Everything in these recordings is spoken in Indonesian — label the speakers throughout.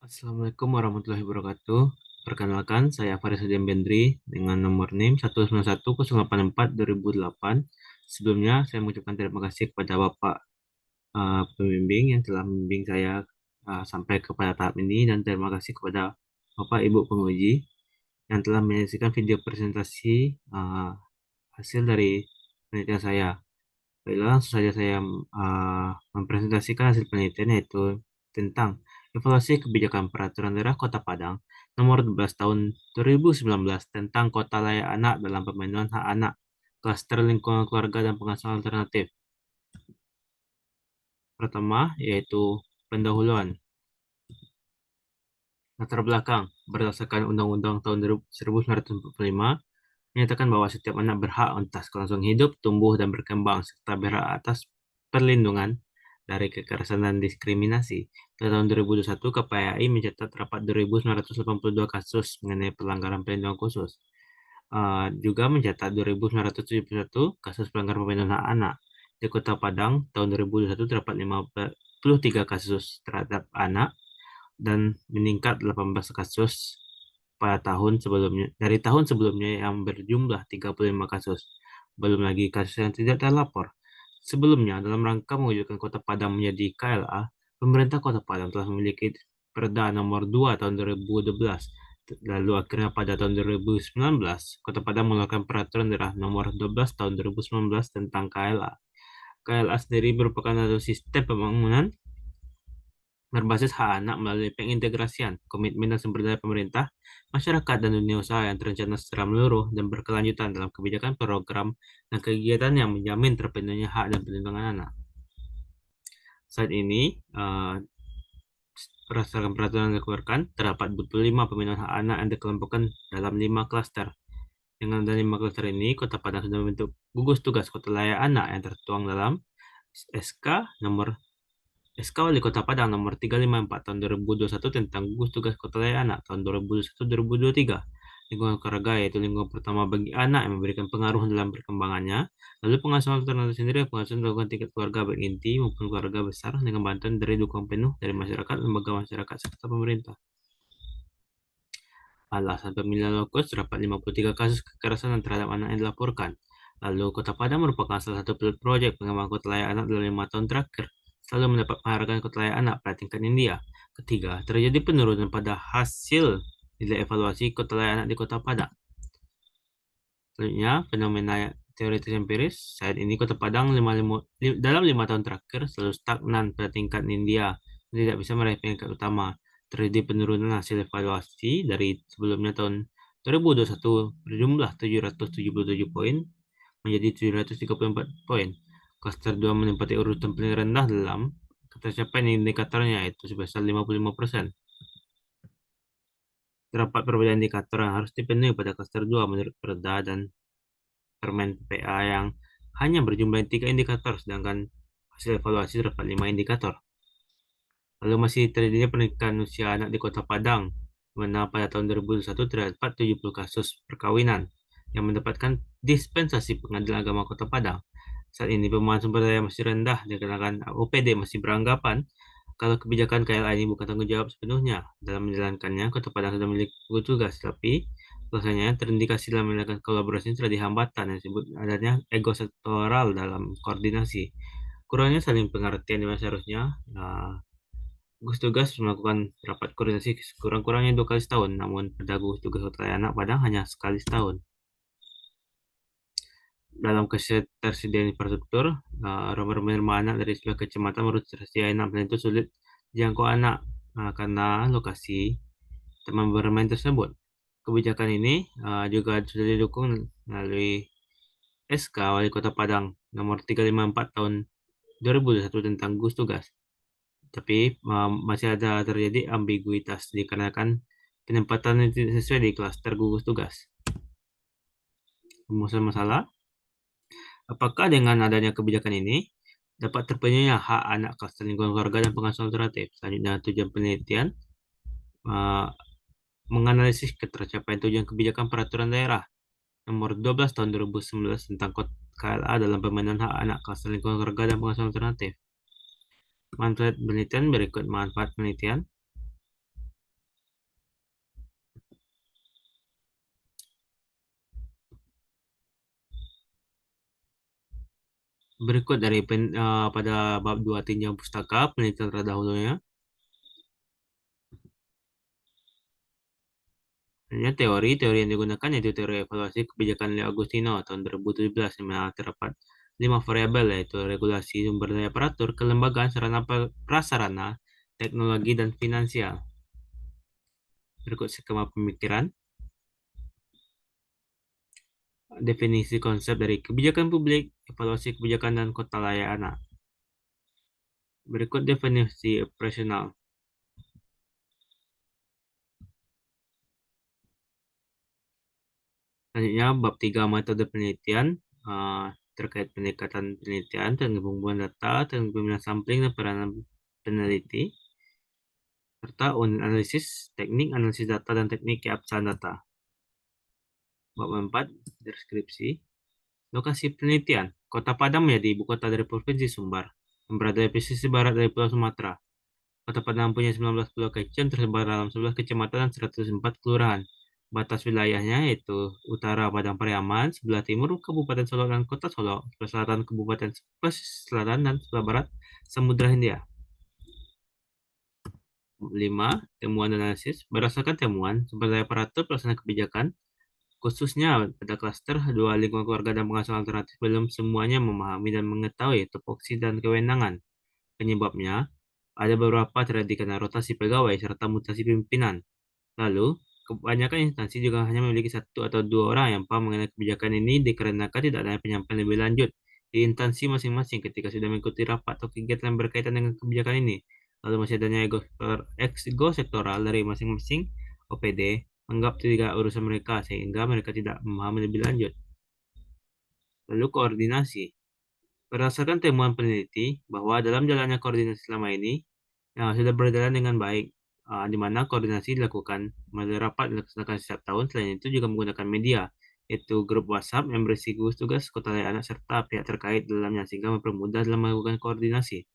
Speaker 1: Assalamualaikum warahmatullahi wabarakatuh. Perkenalkan, saya Farisudin Bendri dengan nomor NIM 191084208. Sebelumnya, saya mengucapkan terima kasih kepada Bapak pembimbing yang telah membimbing saya sampai kepada tahap ini, dan terima kasih kepada Bapak Ibu penguji yang telah menyaksikan video presentasi hasil dari penelitian saya. Baiklah, langsung saja saya mempresentasikan hasil penelitian, yaitu tentang evaluasi kebijakan peraturan daerah Kota Padang nomor 12 tahun 2019 tentang kota layak anak dalam pemenuhan hak anak, klaster lingkungan keluarga dan pengasuhan alternatif. Pertama, yaitu pendahuluan. Latar belakang, berdasarkan Undang-Undang tahun 1945, menyatakan bahwa setiap anak berhak atas kelangsungan hidup, tumbuh, dan berkembang, serta berhak atas perlindungan dari kekerasan dan diskriminasi. Pada tahun 2021, KPAI mencatat terdapat 2.982 kasus mengenai pelanggaran perlindungan khusus. Juga mencatat 2.971 kasus pelanggaran perlindungan hak anak. Di Kota Padang, tahun 2021 terdapat 53 kasus terhadap anak dan meningkat 18 kasus pada tahun sebelumnya dari tahun sebelumnya yang berjumlah 35 kasus. Belum lagi kasus yang tidak terlapor. Sebelumnya, dalam rangka mewujudkan Kota Padang menjadi KLA, pemerintah Kota Padang telah memiliki Perda nomor 2 tahun 2012. Lalu akhirnya pada tahun 2019, Kota Padang mengeluarkan Peraturan Daerah nomor 12 tahun 2019 tentang KLA. KLA sendiri merupakan satu sistem pembangunan berbasis hak anak melalui pengintegrasian, komitmen dan sumber daya pemerintah, masyarakat, dan dunia usaha yang terencana secara menyeluruh dan berkelanjutan dalam kebijakan, program, dan kegiatan yang menjamin terpenuhinya hak dan perlindungan anak. Saat ini, berdasarkan peraturan yang dikeluarkan, terdapat 25 pemenuhan hak anak yang dikelompokkan dalam 5 klaster. Dengan adanya 5 klaster ini, Kota Padang sudah membentuk gugus tugas kota layak anak yang tertuang dalam SK nomor SK Wali Kota Padang nomor 354 tahun 2021 tentang gugus tugas kota layak anak tahun 2021-2023. Lingkungan keluarga yaitu lingkungan pertama bagi anak yang memberikan pengaruh dalam perkembangannya. Lalu pengasuhan alternatif sendiri, pengasuhan dilakukan tingkat keluarga baik inti maupun keluarga besar dengan bantuan dari dukungan penuh dari masyarakat, lembaga masyarakat, serta pemerintah. Alasan pemilihan lokus terdapat 53 kasus kekerasan terhadap anak yang dilaporkan. Lalu, Kota Padang merupakan salah satu pilot proyek pengembangan kota layak anak dalam 5 tahun terakhir, selalu mendapat penghargaan kota layak anak pada tingkat India. Ketiga, terjadi penurunan pada hasil nilai evaluasi kota layak anak di Kota Padang. Selanjutnya, fenomena teoritis empiris. Saat ini Kota Padang dalam 5 tahun terakhir selalu stagnan pada tingkat India dan tidak bisa meraih peringkat utama. Terjadi penurunan hasil evaluasi dari sebelumnya tahun 2021 berjumlah 777 poin menjadi 734 poin. Klaster 2 menempati urutan paling rendah dalam ketercapaian indikatornya, yaitu sebesar 55%. Terdapat perbedaan indikator yang harus dipenuhi pada klaster 2 menurut Perda dan Permen PPA yang hanya berjumlah 3 indikator, sedangkan hasil evaluasi terdapat 5 indikator. Lalu masih terjadinya pernikahan usia anak di Kota Padang, di mana pada tahun 2021 terdapat 70 kasus perkawinan yang mendapatkan dispensasi Pengadilan Agama Kota Padang. Saat ini pemahaman sumber daya masih rendah dikarenakan OPD masih beranggapan kalau kebijakan KLA ini bukan tanggung jawab sepenuhnya dalam menjalankannya. Kota Padang sudah memiliki tugas, tapi rasanya terindikasi dalam menjalankan kolaborasi sudah dihambatan yang disebut adanya ego sektoral dalam koordinasi. Kurangnya saling pengertian di mana seharusnya gugus tugas melakukan rapat koordinasi kurang-kurangnya 2 kali setahun, namun pada gugus tugas kota anak Padang hanya sekali setahun. Dalam ketersediaan infrastruktur, rumah-rumah anak dari sebuah kecamatan menurut tersedia anak itu sulit dijangkau anak karena lokasi teman bermain tersebut. Kebijakan ini juga sudah didukung melalui SK Wali Kota Padang nomor 354 tahun 2021 tentang gugus tugas. Tapi masih ada terjadi ambiguitas dikarenakan penempatan yang tidak sesuai di klaster gugus tugas. Rumusan masalah, apakah dengan adanya kebijakan ini dapat terpenuhinya hak anak klaster lingkungan keluarga dan pengasuhan alternatif? Selanjutnya, tujuan penelitian uh, menganalisis ketercapaian tujuan kebijakan peraturan daerah nomor 12 tahun 2019 tentang KLA dalam pemenuhan hak anak klaster lingkungan keluarga dan pengasuhan alternatif. Manfaat penelitian berikut manfaat penelitian. Berikut dari pada bab 2 tinjau pustaka penelitian terdahulunya. Hanya teori yang digunakan yaitu teori evaluasi kebijakan Leo Agustino tahun 2017 di mana terdapat 5 variabel yaitu regulasi sumber daya aparatur, kelembagaan, sarana prasarana, teknologi, dan finansial. Berikut skema pemikiran, definisi konsep dari kebijakan publik, evaluasi kebijakan, dan kota layak anak. Berikut definisi operasional. Selanjutnya, bab 3 metode penelitian terkait pendekatan penelitian, penggabungan data, pemilihan sampling, dan peranan peneliti, serta unit analisis, teknik analisis data, dan teknik keabsahan data. Bab 4, deskripsi. Lokasi penelitian, Kota Padang menjadi ibu kota dari Provinsi Sumbar, yang berada di pesisir barat dari Pulau Sumatera. Kota Padang punya 19 pulau kecil tersebar dalam 11 kecamatan dan 104 kelurahan. Batas wilayahnya yaitu utara Padang Pariaman, sebelah timur Kabupaten Solo dan Kota Solo, sebelah selatan Kabupaten Pesisir Selatan, dan sebelah barat Samudra Hindia. 5. Temuan dan analisis. Berdasarkan temuan, sumber daya aparatur pelaksana kebijakan, khususnya pada klaster 2 lingkungan keluarga dan pengasuhan alternatif, belum semuanya memahami dan mengetahui tupoksi dan kewenangan. Penyebabnya, ada beberapa terjadi karena rotasi pegawai serta mutasi pimpinan. Lalu, kebanyakan instansi juga hanya memiliki satu atau dua orang yang paham mengenai kebijakan ini dikarenakan tidak ada penyampaian lebih lanjut di instansi masing-masing ketika sudah mengikuti rapat atau kegiatan yang berkaitan dengan kebijakan ini. Lalu masih adanya ego sektoral dari masing-masing OPD menganggap tidak urusan mereka sehingga mereka tidak memahami lebih lanjut. Lalu koordinasi. Berdasarkan temuan peneliti bahwa dalam jalannya koordinasi selama ini sudah berjalan dengan baik, di mana koordinasi dilakukan melalui rapat dilaksanakan setiap tahun. Selain itu juga menggunakan media, yaitu grup WhatsApp yang berisi gugus tugas kota layak anak serta pihak terkait dalamnya sehingga mempermudah dalam melakukan koordinasi.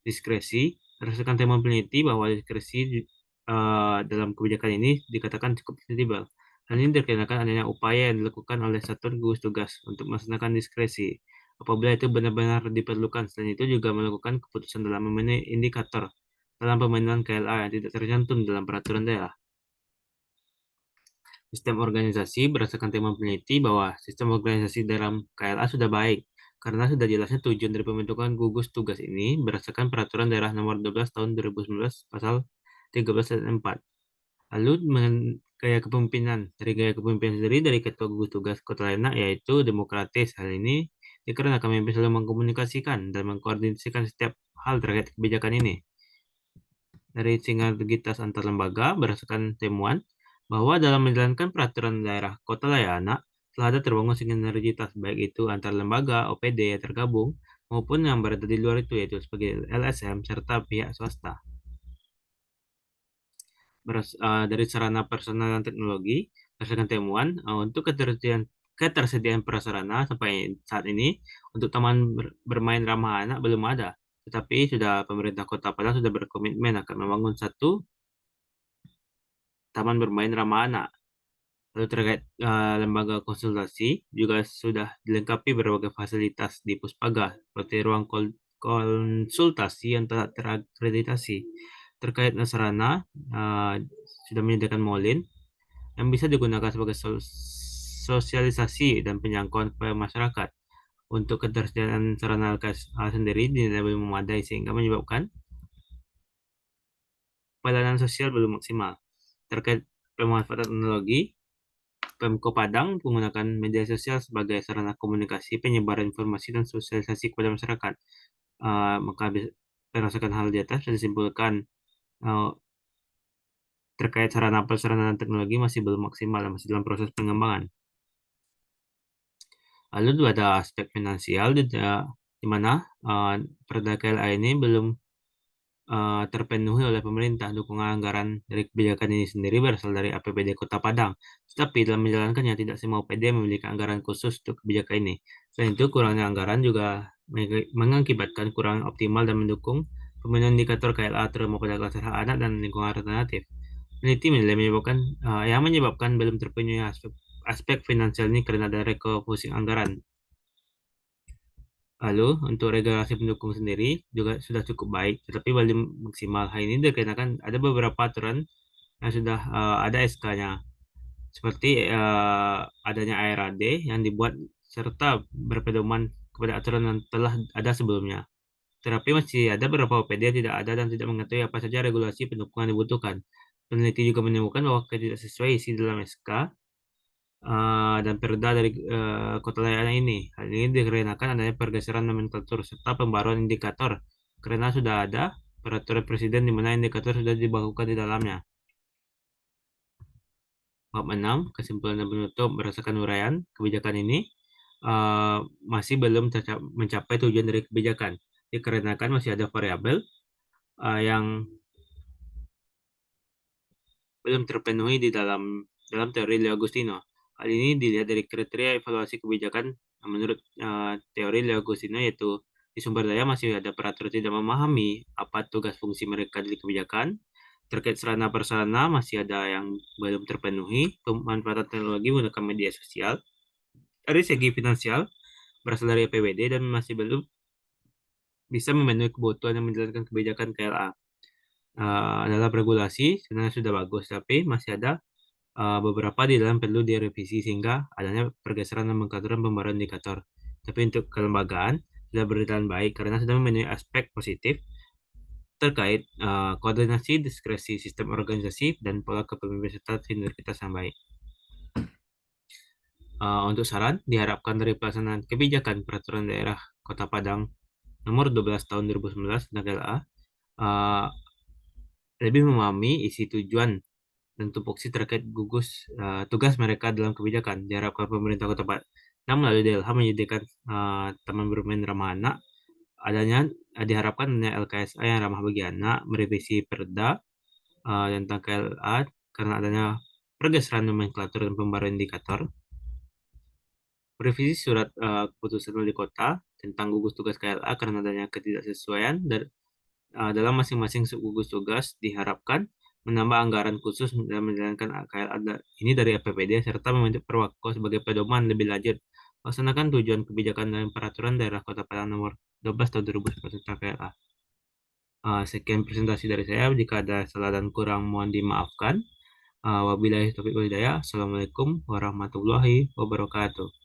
Speaker 1: Diskresi, berdasarkan temuan peneliti bahwa diskresi dalam kebijakan ini dikatakan cukup fleksibel. Hal ini dikarenakan adanya upaya yang dilakukan oleh satuan gugus tugas untuk melaksanakan diskresi apabila itu benar-benar diperlukan. Selain itu juga melakukan keputusan dalam memenuhi indikator dalam pemilihan KLA yang tidak tercantum dalam peraturan daerah. Sistem organisasi berdasarkan tema peneliti bahwa sistem organisasi dalam KLA sudah baik karena sudah jelasnya tujuan dari pembentukan gugus tugas ini berdasarkan peraturan daerah nomor 12 tahun 2019 pasal 13 dan 4. Lalu gaya kepemimpinan. Dari gaya kepemimpinan sendiri dari ketua gugus tugas kota lainnya yaitu demokratis. Hal ini dikarenakan pemimpin selalu mengkomunikasikan dan mengkoordinasikan setiap hal terkait kebijakan ini. Dari sinergitas antar lembaga berdasarkan temuan bahwa dalam menjalankan peraturan daerah kota layak anak telah ada terbangun sinergitas baik itu antar lembaga, OPD yang tergabung maupun yang berada di luar itu yaitu sebagai LSM serta pihak swasta. Dari sarana personal dan teknologi berdasarkan temuan untuk ketersediaan prasarana sampai saat ini untuk taman bermain ramah anak belum ada, tetapi sudah pemerintah Kota Padang sudah berkomitmen akan membangun satu taman bermain ramah anak. Lalu terkait lembaga konsultasi juga sudah dilengkapi berbagai fasilitas di Puspaga seperti ruang konsultasi yang telah terakreditasi. Terkait sarana sudah menyediakan Molin yang bisa digunakan sebagai sosialisasi dan penjangkauan kepada masyarakat. Untuk ketersediaan sarana LKS sendiri dinilai belum memadai sehingga menyebabkan pelayanan sosial belum maksimal. Terkait pemanfaatan teknologi, Pemko Padang menggunakan media sosial sebagai sarana komunikasi, penyebaran informasi, dan sosialisasi kepada masyarakat. Maka berdasarkan hal di atas, bisa disimpulkan uh, terkait sarana prasarana dan teknologi masih belum maksimal dan masih dalam proses pengembangan. Lalu ada aspek finansial di mana perda KLA ini belum terpenuhi oleh pemerintah. Dukungan anggaran dari kebijakan ini sendiri berasal dari APBD Kota Padang. Tetapi dalam menjalankannya tidak semua OPD memiliki anggaran khusus untuk kebijakan ini. Selain itu, kurangnya anggaran juga mengakibatkan kurang optimal dan mendukung pemenuhan indikator KLA terutama pada kelas hak anak dan lingkungan alternatif. Peneliti menilai yang menyebabkan belum terpenuhi aspek finansial ini karena ada refocusing anggaran. Lalu untuk regulasi pendukung sendiri juga sudah cukup baik, tetapi belum maksimal. Hal ini dikarenakan ada beberapa aturan yang sudah ada SK-nya, seperti adanya ARAD yang dibuat serta berpedoman kepada aturan yang telah ada sebelumnya. Tetapi masih ada beberapa OPD yang tidak ada dan tidak mengetahui apa saja regulasi pendukung yang dibutuhkan. Peneliti juga menemukan bahwa tidak sesuai isi dalam SK dan perda dari kota layanan ini. Hal ini dikarenakan adanya pergeseran nomenklatur serta pembaruan indikator karena sudah ada peraturan presiden di mana indikator sudah dibakukan di dalamnya. Bab 6, kesimpulan dan penutup berdasarkan uraian kebijakan ini eh, masih belum mencapai tujuan dari kebijakan. Dikarenakan masih ada variabel yang belum terpenuhi di dalam teori Leo Agostino. Hal ini dilihat dari kriteria evaluasi kebijakan menurut teori Leo Agostino, yaitu di sumber daya masih ada peraturan tidak memahami apa tugas fungsi mereka di kebijakan. Terkait sarana prasarana masih ada yang belum terpenuhi. Pemanfaatan teknologi menggunakan media sosial. Dari segi finansial berasal dari APBD dan masih belum bisa memenuhi kebutuhan yang menjalankan kebijakan KLA. Dalam regulasi sebenarnya sudah bagus, tapi masih ada beberapa di dalam perlu direvisi sehingga adanya pergeseran nomenklatur dan pembaruan indikator. Tapi untuk kelembagaan sudah berjalan baik karena sudah memenuhi aspek positif terkait koordinasi, diskresi sistem organisasi, dan pola kepemimpinan serta sinergitas yang baik. Untuk saran, diharapkan dari pelaksanaan kebijakan peraturan daerah Kota Padang nomor 12 tahun 2019 tentang KLA uh, lebih memahami isi tujuan dan tupoksi terkait tugas mereka dalam kebijakan. Diharapkan pemerintah Kota Padang melalui DLH menyediakan taman bermain ramah anak. Adanya diharapkan adanya LKSA yang ramah bagi anak, merevisi Perda tentang KLA karena adanya pergeseran nomenklatur dan pembaruan indikator, merevisi surat keputusan wali kota tentang gugus tugas KLA karena adanya ketidaksesuaian dalam masing-masing gugus tugas, diharapkan menambah anggaran khusus dalam menjalankan AKL ini dari APBD serta membentuk Perwako sebagai pedoman lebih lanjut laksanakan tujuan kebijakan dan peraturan daerah Kota Padang nomor 12 tahun 2011 tentang KLA. Sekian presentasi dari saya. Jika ada salah dan kurang mohon dimaafkan. Wabillahi taufiq wal hidayah. Assalamualaikum warahmatullahi wabarakatuh.